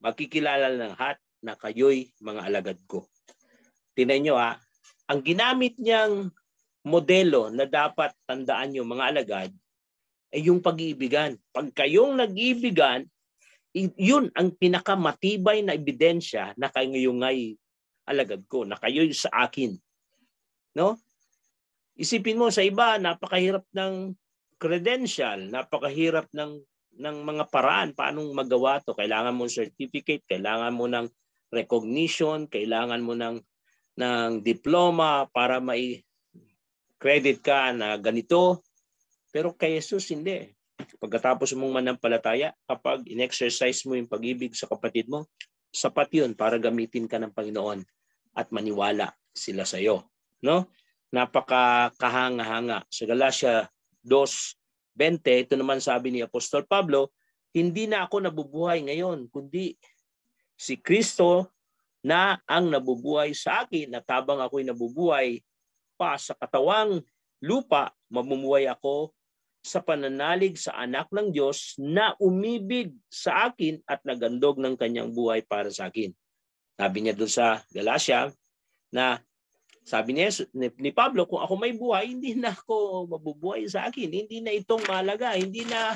makikilala ng lahat na kayo'y mga alagad ko. Tingnan niyo ang ginamit niyang modelo na dapat tandaan niyo mga alagad ay yung pag-iibigan. Pag kayong nag-iibigan, yun ang pinakamatibay na ebidensya na kayo nga'y alagad ko, na kayo'y sa akin. No? Isipin mo sa iba, napakahirap ng credential, napakahirap ng mga paraan paanong magawa to. Kailangan mo certificate, kailangan mo ng recognition, kailangan mo ng diploma para may credit ka na ganito. Pero kay Jesus hindi. Pagkatapos mong manampalataya, kapag in-exercise mo yung pag-ibig sa kapatid mo, sapat yun para gamitin ka ng Panginoon at maniwala sila sa iyo. No? Napakahanga-hanga. Sa Galatia 2:20, ito naman sabi ni Apostol Pablo, hindi na ako nabubuhay ngayon, kundi si Kristo na ang nabubuhay sa akin, at habang ako'y nabubuhay pa sa katawang lupa, mamumuhay ako sa pananalig sa anak ng Diyos na umibig sa akin at nagandog ng kanyang buhay para sa akin. Sabi niya doon sa Galatia na sabi ni Pablo, kung ako may buhay, hindi na ako mabubuhay sa akin. Hindi na itong mahalaga. Hindi na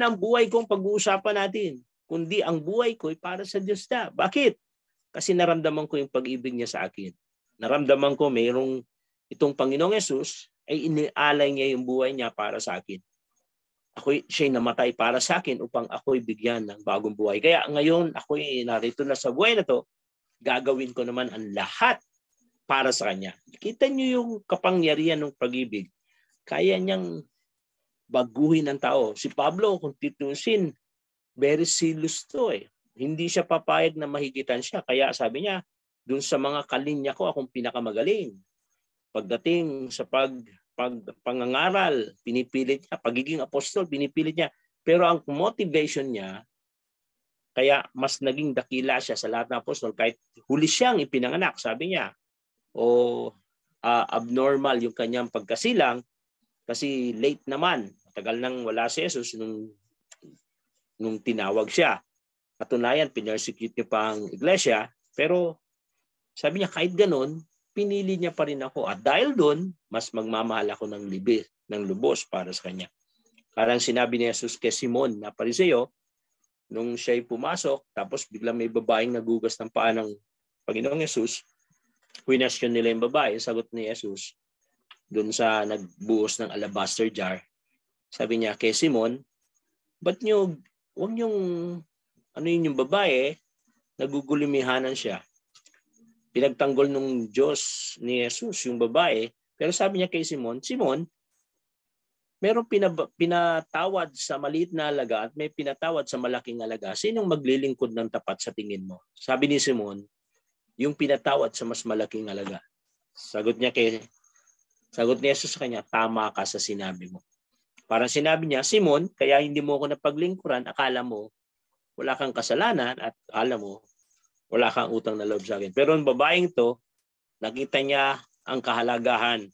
ang buhay kong pag-uusapan natin. Kundi ang buhay ko ay para sa Diyos na. Bakit? Kasi naramdaman ko yung pag-ibig niya sa akin. Naramdaman ko mayroong itong Panginoong Yesus ay inialay niya yung buhay niya para sa akin. siya'y namatay para sa akin upang ako'y bigyan ng bagong buhay. Kaya ngayon ako'y narito na sa buhay na to, gagawin ko naman ang lahat para sa Kanya. Kita niyo yung kapangyarihan ng pag-ibig. Kaya niyang baguhin ang tao. Si Pablo, kung titusin, very serious to eh. Hindi siya papayag na mahigitan siya. Kaya sabi niya, dun sa mga kalinya ko, akong pinakamagaling. Pagdating sa pangangaral, pinipilit niya. Pagiging apostol, pinipilit niya. Pero ang motivation niya, kaya mas naging dakila siya sa lahat ng apostol. Kahit huli siyang ipinanganak, sabi niya, abnormal yung kanyang pagkasilang kasi late naman. Tagal nang wala si Jesus nung tinawag siya. Katunayan, pinersecute niya pa ang iglesia. Pero sabi niya, kahit ganun, pinili niya pa rin ako. At dahil doon, mas magmamahal ako ng lubos para sa Kanya. Parang sinabi ni Jesus kay Simon na Pariseo, nung siya'y pumasok, tapos biglang may babaeng nagugas ng paa ng Panginoong Jesus, question nila yung babae, sagot ni Jesus, doon sa nagbuhos ng alabaster jar, sabi niya kay Simon, ba't huwag niyong, yung babae, nagugulimahanan siya. Pinagtanggol ng Diyos ni Jesus yung babae, pero sabi niya kay Simon, merong pinatawad sa maliit na alaga at may pinatawad sa malaking alaga. Sinong maglilingkod ng tapat sa tingin mo? Sabi ni Simon, yung pinatawad sa mas malaking alaga. Sagot ni Jesus sa kanya, tama ka sa sinabi mo. Parang sinabi niya, Simon, kaya hindi mo ako napaglingkuran, akala mo wala kang kasalanan at akala mo wala kang utang na loob sa akin. Pero ang babaeng to, nakita niya ang kahalagahan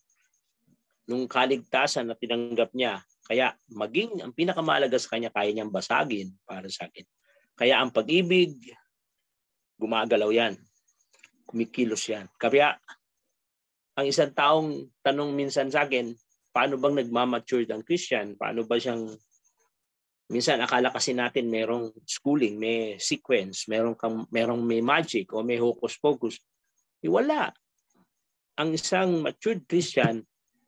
nung kaligtasan na tinanggap niya. Kaya maging ang pinakamahalaga sa kanya, kaya niyang basagin para sa akin. Kaya ang pag-ibig, gumagalaw yan. Kumikilos yan. Kaya ang isang taong tanong minsan sa akin, paano bang nagmamature ang Christian? Paano ba siyang, minsan akala kasi natin merong schooling, may sequence, merong may magic o may hocus-pocus. Wala. Ang isang matured Christian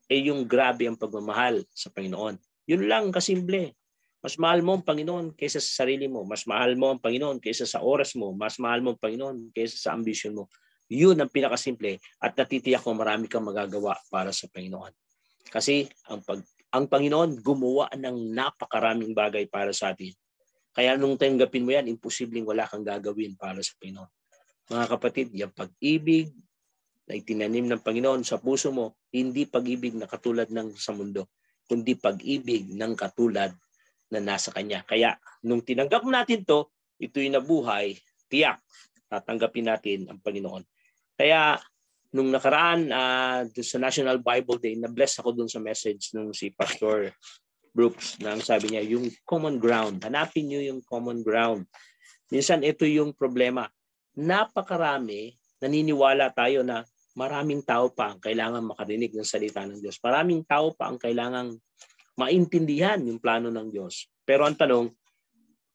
ay yung grabe ang pagmamahal sa Panginoon. Yun lang kasimple. Mas mahal mo ang Panginoon kaysa sa sarili mo. Mas mahal mo ang Panginoon kaysa sa oras mo. Mas mahal mo ang Panginoon kaysa sa ambisyon mo. Yun ang pinakasimple at natitiyak ko marami kang magagawa para sa Panginoon. Kasi ang Panginoon gumawa ng napakaraming bagay para sa atin. Kaya nung tanggapin mo yan, imposibleng wala kang gagawin para sa Panginoon. Mga kapatid, yung pag-ibig na itinanim ng Panginoon sa puso mo, hindi pag-ibig na katulad ng sa mundo, kundi pag-ibig ng katulad na nasa Kanya. Kaya nung tinanggap natin to, ito'y nabuhay, tiyak, tatanggapin natin ang Panginoon. Kaya nung nakaraan sa National Bible Day, na-bless ako dun sa message nung si Pastor Brooks na ang sabi niya, yung common ground. Hanapin niyo yung common ground. Minsan ito yung problema. Napakarami, naniniwala tayo na maraming tao pa ang kailangan makarinig ng salita ng Diyos. Maraming tao pa ang kailangang maintindihan yung plano ng Diyos. Pero ang tanong,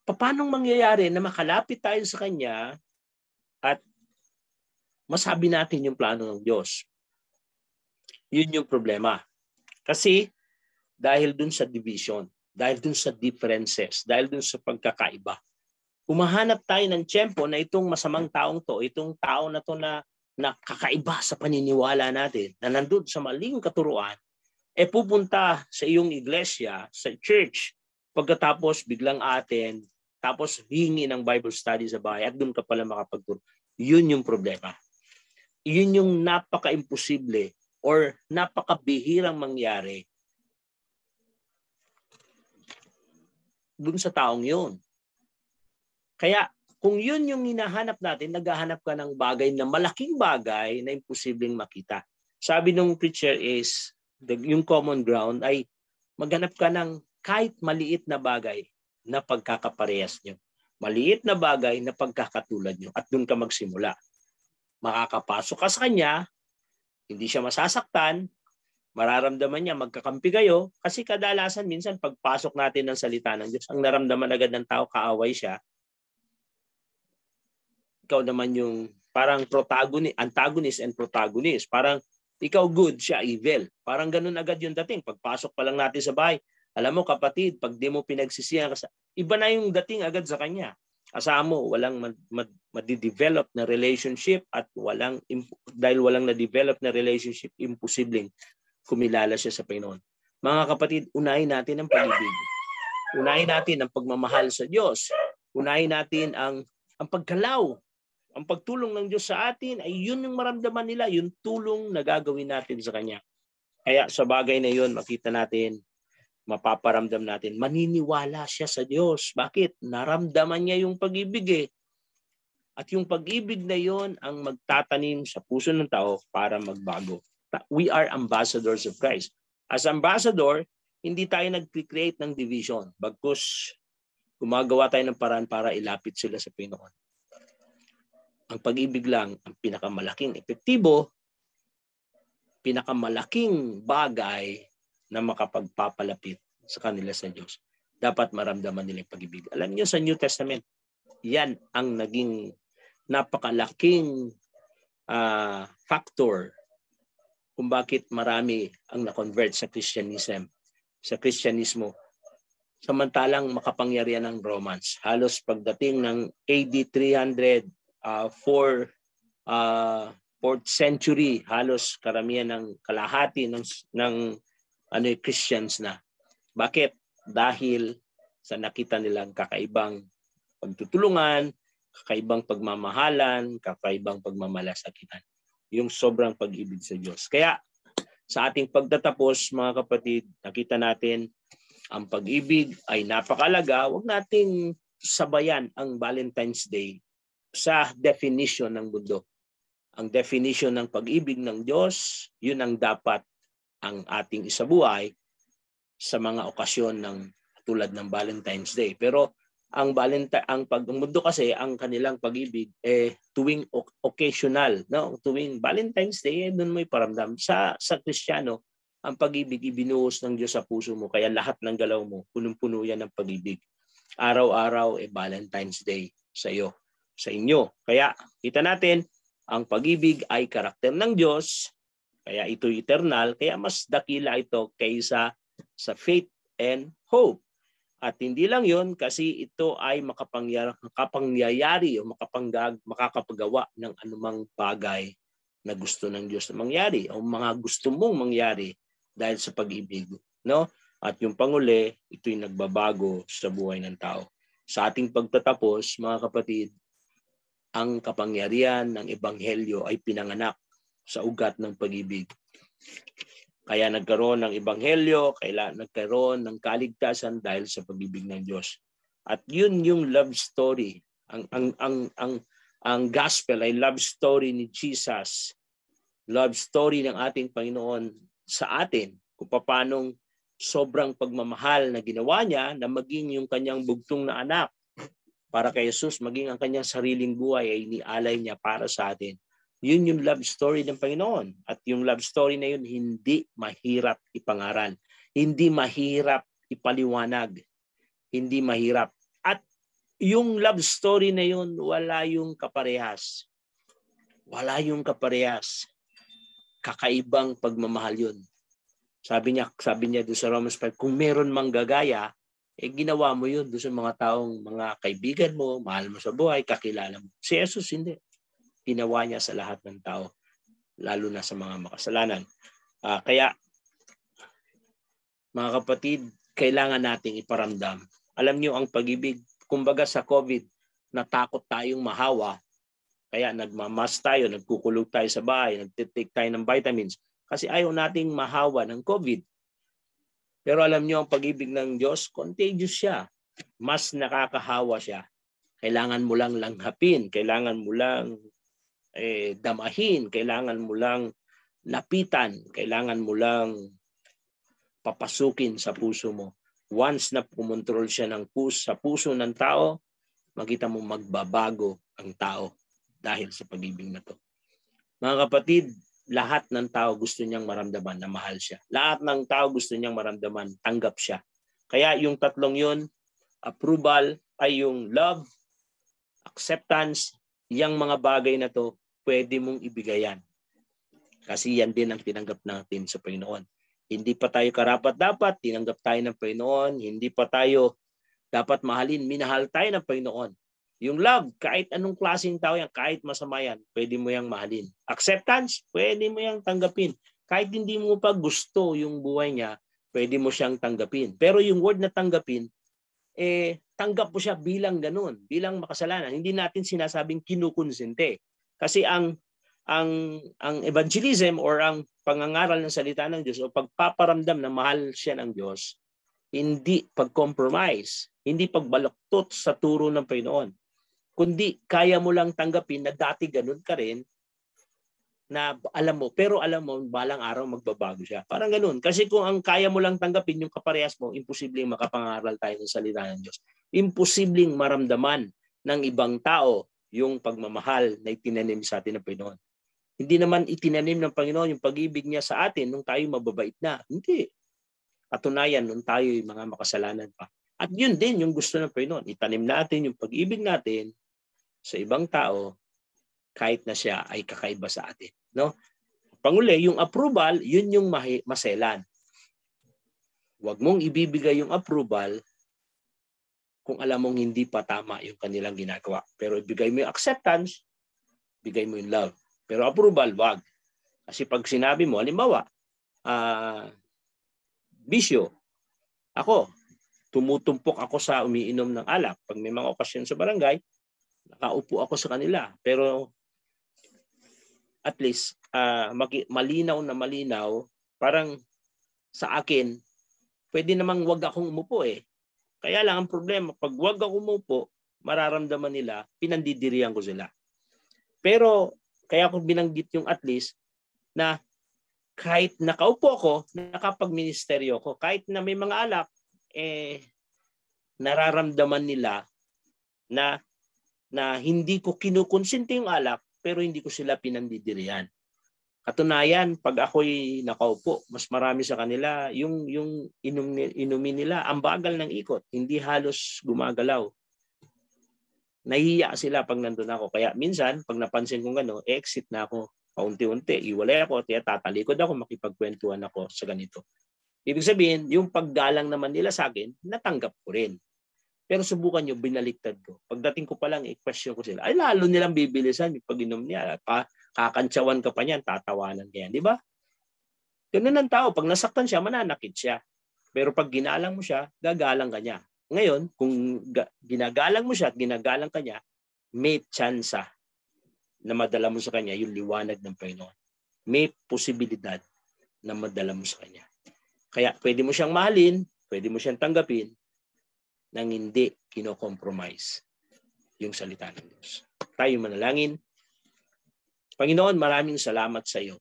paano mangyayari na makalapit tayo sa Kanya at masabi natin yung plano ng Diyos? Yun yung problema. Kasi dahil dun sa division, dahil dun sa differences, dahil dun sa pagkakaiba, umahanap tayo ng tiyempo na itong masamang taong to, itong tao na to na kakaiba sa paniniwala natin, na nandun sa maling katuruan, pupunta sa iyong iglesia, sa church, pagkatapos biglang atin, tapos hingi ng Bible study sa bahay at doon ka pala makapagturo. Yun yung problema. Yun yung napaka-imposible or napakabihirang mangyari dun sa taong yun. Kaya kung yun yung hinahanap natin, naghahanap ka ng bagay na malaking bagay na imposibleng makita. Sabi ng preacher is, yung common ground ay maghanap ka ng kahit maliit na bagay na pagkakaparehas nyo. Maliit na bagay na pagkakatulad nyo at doon ka magsimula. Makakapasok ka sa Kanya, hindi siya masasaktan, mararamdaman niya, magkakampi kayo, kasi kadalasan minsan pagpasok natin ng salita ng Diyos, ang naramdaman agad ng tao, kaaway siya. Ikaw naman yung parang antagonist and protagonist. Parang ikaw good, siya evil. Parang ganun agad yung dating. Pagpasok pa lang natin sa bahay, Alam mo kapatid, pag di mo pinagsisihan, iba na yung dating agad sa kanya. Asahan mo, walang madidevelop na relationship at dahil walang na-develop na relationship, imposibleng kumilala siya sa Panginoon. Mga kapatid, unahin natin ang pag-ibig. Unahin natin ang pagmamahal sa Diyos. Unahin natin ang pagkalaw. Ang pagtulong ng Diyos sa atin ay yun yung maramdaman nila, yung tulong na gagawin natin sa Kanya. Kaya sa bagay na yun, makita natin, mapaparamdam natin, maniniwala siya sa Diyos. Bakit? Naramdaman niya yung pag-ibig eh. At yung pag-ibig na yon ang magtatanim sa puso ng tao para magbago. We are ambassadors of Christ. As ambassador, hindi tayo nag-create ng division. Bagkus, gumagawa tayo ng paraan para ilapit sila sa Panginoon. Ang pag-ibig lang ang pinakamalaking epektibo, pinakamalaking bagay na makapagpapalapit sa kanila sa Diyos. Dapat maramdaman nila yung pag-ibig. Alam niyo sa New Testament, yan ang naging napakalaking factor kung bakit marami ang na-convert sa Kristyanismo. Samantalang makapangyarihan ng Romans. Halos pagdating ng AD 300, 4th century, halos karamihan ng kalahati ng Christians na. Bakit? Dahil sa nakita nilang kakaibang pagtutulungan, kakaibang pagmamahalan, kakaibang pagmamalasakitan. Yung sobrang pag-ibig sa Diyos. Kaya sa ating pagtatapos, mga kapatid, nakita natin ang pag-ibig ay napakalaga. Huwag nating sabayan ang Valentine's Day sa definition ng mundo. Ang definition ng pag-ibig ng Diyos, yun ang dapat ang ating isabuhay sa mga okasyon ng tulad ng Valentine's Day. Pero ang mundo kasi ang kanilang pag-ibig tuwing occasional, no? Tuwing Valentine's Day doon mo'y paramdam sa Kristiyano ang pag-ibig ibinuhos ng Diyos sa puso mo kaya lahat ng galaw mo punong-puno yan ng pag-ibig. Araw-araw Valentine's Day sa iyo, sa inyo. Kaya kita natin ang pag-ibig ay karakter ng Diyos. Kaya ito'y eternal, kaya mas dakila ito kaysa sa faith and hope. At hindi lang yon kasi ito ay makapangyayari o makakapagawa ng anumang bagay na gusto ng Diyos na mangyari o mga gusto mong mangyari dahil sa pag-ibig. No? At yung panguli, ito'y nagbabago sa buhay ng tao. Sa ating pagtatapos, mga kapatid, ang kapangyarihan ng Ebanghelyo ay pinanganak sa ugat ng pag-ibig. Kaya nagkaroon ng Ebanghelyo, kaya nagkaroon ng kaligtasan dahil sa pag-ibig ng Diyos. At yun yung love story. Ang gospel ay love story ni Jesus. Love story ng ating Panginoon sa atin. Kung paanong sobrang pagmamahal na ginawa niya na maging yung kanyang bugtong na anak para kay Jesus, maging ang kanyang sariling buhay ay inialay niya para sa atin. Yun yung love story ng Panginoon. At yung love story na yun, hindi mahirap ipangaral. Hindi mahirap ipaliwanag. Hindi mahirap. At yung love story na yun, wala yung kaparehas. Wala yung kaparehas. Kakaibang pagmamahal yun. Sabi niya doon sa Romans 5, kung meron mang gagaya, ginawa mo yun doon sa mga taong, mga kaibigan mo, mahal mo sa buhay, kakilala mo. Si Jesus hindi. Ginawa niya sa lahat ng tao, lalo na sa mga makasalanan. Kaya, mga kapatid, kailangan nating iparamdam. Alam niyo ang pag-ibig, kumbaga sa COVID, natakot tayong mahawa, kaya nagmamas tayo, nagkukulog tayo sa bahay, nagtitake tayo ng vitamins, kasi ayaw nating mahawa ng COVID. Pero alam niyo ang pag-ibig ng Diyos, contagious siya. Mas nakakahawa siya. Kailangan mo lang langhapin, kailangan mo lang damahin, kailangan mo lang lapitan, kailangan mo lang papasukin sa puso mo. Once na kumontrol siya sa puso ng tao, makita mo magbabago ang tao dahil sa pag-ibig na to. Mga kapatid, lahat ng tao gusto niyang maramdaman na mahal siya. Lahat ng tao gusto niyang maramdaman, tanggap siya. Kaya yung tatlong yun, approval ay yung love, acceptance, yung mga bagay na to, pwede mong ibigayan. Kasi yan din ang tinanggap natin sa Panginoon. Hindi pa tayo karapat-dapat, tinanggap tayo ng Panginoon. Hindi pa tayo dapat mahalin, minahal tayo ng Panginoon. Yung love, kahit anong klaseng tao yan, kahit masama yan, pwede mo yang mahalin. Acceptance, pwede mo yang tanggapin. Kahit hindi mo pa gusto yung buhay niya, pwede mo siyang tanggapin. Pero yung word na tanggapin, tanggap mo siya bilang ganun, bilang makasalanan. Hindi natin sinasabing kinukonsente. Kasi ang evangelism or ang pangangaral ng salita ng Diyos o pagpaparamdam na mahal siya ng Diyos, hindi pag-compromise, hindi pagbaluktot sa turo ng Panginoon. Kundi kaya mo lang tanggapin na dati ganun ka rin, na alam mo, pero alam mo, balang araw magbabago siya. Parang ganun. Kasi kung ang kaya mo lang tanggapin yung kaparehas mo, imposibleng makapangaral tayo ng salita ng Diyos. Imposibleng maramdaman ng ibang tao yung pagmamahal na itinanim sa atin ng Panginoon. Hindi naman itinanim ng Panginoon yung pag-ibig niya sa atin nung tayo mababait na. Hindi. Katunayan, nung tayo mga makasalanan pa. At yun din yung gusto ng Panginoon. Itanim natin yung pag-ibig natin sa ibang tao kahit na siya ay kakaiba sa atin. No? Panguli, yung approval, yun yung maselan. Huwag mong ibibigay yung approval kung alam mong hindi pa tama yung kanilang ginagawa. Pero ibigay mo yung acceptance, bigay mo yung love. Pero approval, wag. Kasi pag sinabi mo, halimbawa, bisyo, ako, tumutumpok ako sa umiinom ng alak. Pag may mga okasyon sa barangay, nakaupo ako sa kanila. Pero at least, malinaw na malinaw, parang sa akin, pwede namang wag akong umupo eh. Kaya lang ang problema, pag wag ako umupo, mararamdaman nila, pinandidirihan ko sila. Pero, kaya ako binanggit yung at least, na kahit nakaupo ako, nakapag-ministeryo ako, kahit na may mga alak, nararamdaman nila na hindi ko kinukonsente yung alak, pero hindi ko sila pinandidirihan. Katunayan, pag ako'y nakaupo, mas marami sa kanila, yung inumin nila, ang bagal ng ikot, hindi halos gumagalaw. Nahihiya sila pag nandun ako. Kaya minsan, pag napansin kong gano'n, exit na ako. Paunti-unti, iwalay ako, tatalikod ako, makipagkwentuhan ako sa ganito. Ibig sabihin, yung paggalang naman nila sa akin, natanggap ko rin. Pero subukan nyo, binaliktad ko. Pagdating ko pa lang, i-question ko sila. Ay, lalo nilang bibilisan yung pag-inom niya. Kakantsawan ka pa niyan, tatawanan ka yan. Di ba? Ganun ang tao. Pag nasaktan siya, mananakit siya. Pero pag ginalang mo siya, gagalang ka niya. Ngayon, kung ginagalang mo siya at ginagalang ka niya, may tsansa na madala mo sa kanya yung liwanag ng Panginoon. May posibilidad na madala mo sa kanya. Kaya pwede mo siyang mahalin, pwede mo siyang tanggapin, nang hindi kino-compromise yung salita ng Diyos. Tayo manalangin. Panginoon, maraming salamat sa iyo.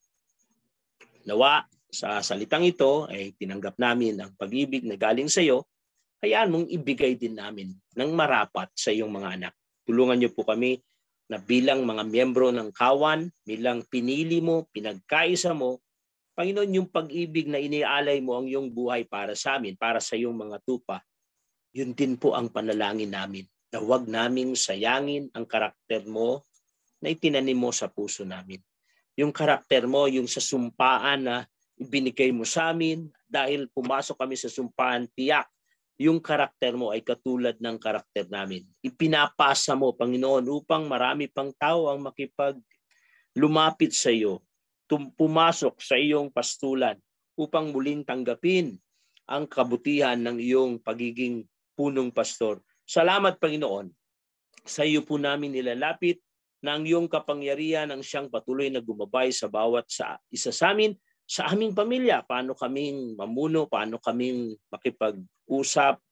Nawa, sa salitang ito ay tinanggap namin ang pag-ibig na galing sa iyo, hayaan mong ibigay din namin ng marapat sa iyong mga anak. Tulungan niyo po kami na bilang mga miyembro ng kawan, bilang pinili mo, pinagkaisa mo, Panginoon, yung pag-ibig na inialay mo ang iyong buhay para sa amin, para sa iyong mga tupa, yun din po ang panalangin namin, na huwag naming sayangin ang karakter mo na itinanim mo sa puso namin. Yung karakter mo, yung sa sumpaan na ibinigay mo sa amin, dahil pumasok kami sa sumpaan, tiyak, yung karakter mo ay katulad ng karakter namin. Ipinapasa mo, Panginoon, upang marami pang tao ang lumapit sa iyo, pumasok sa iyong pastulan, upang muling tanggapin ang kabutihan ng iyong pagiging punong pastor. Salamat, Panginoon. Sa iyo po namin nilalapit na ang iyong kapangyarihan ang siyang patuloy na gumabay sa bawat isa sa amin, sa aming pamilya. Paano kaming mamuno, paano kaming makipag-usap,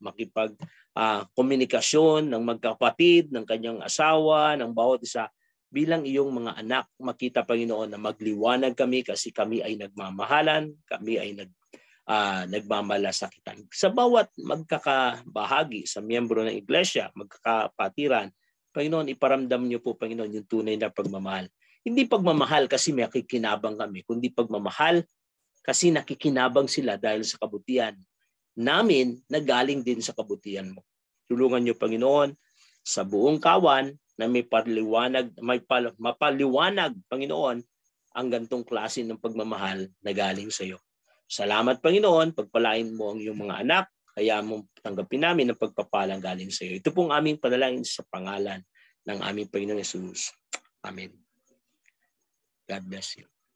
komunikasyon ng magkapatid, ng kanyang asawa, ng bawat isa. Bilang iyong mga anak, makita, Panginoon, na magliwanag kami kasi kami ay nagmamahalan, kami ay nagmamalasakitan. Sa bawat magkakabahagi sa miyembro ng iglesia, magkakapatiran, Panginoon, iparamdam niyo po, Panginoon, yung tunay na pagmamahal. Hindi pagmamahal kasi may nakikinabang kami, kundi pagmamahal kasi nakikinabang sila dahil sa kabutihan namin na galing din sa kabutihan mo. Tulungan niyo, Panginoon, sa buong kawan na mapaliwanag, Panginoon, ang gantong klase ng pagmamahal na galing sa iyo. Salamat, Panginoon, pagpalain mo ang iyong mga anak, kaya mo tanggapin namin ang pagpapalang galing sa iyo. Ito pong aming panalangin sa pangalan ng aming Panginoon Yesus. Amen. God bless you.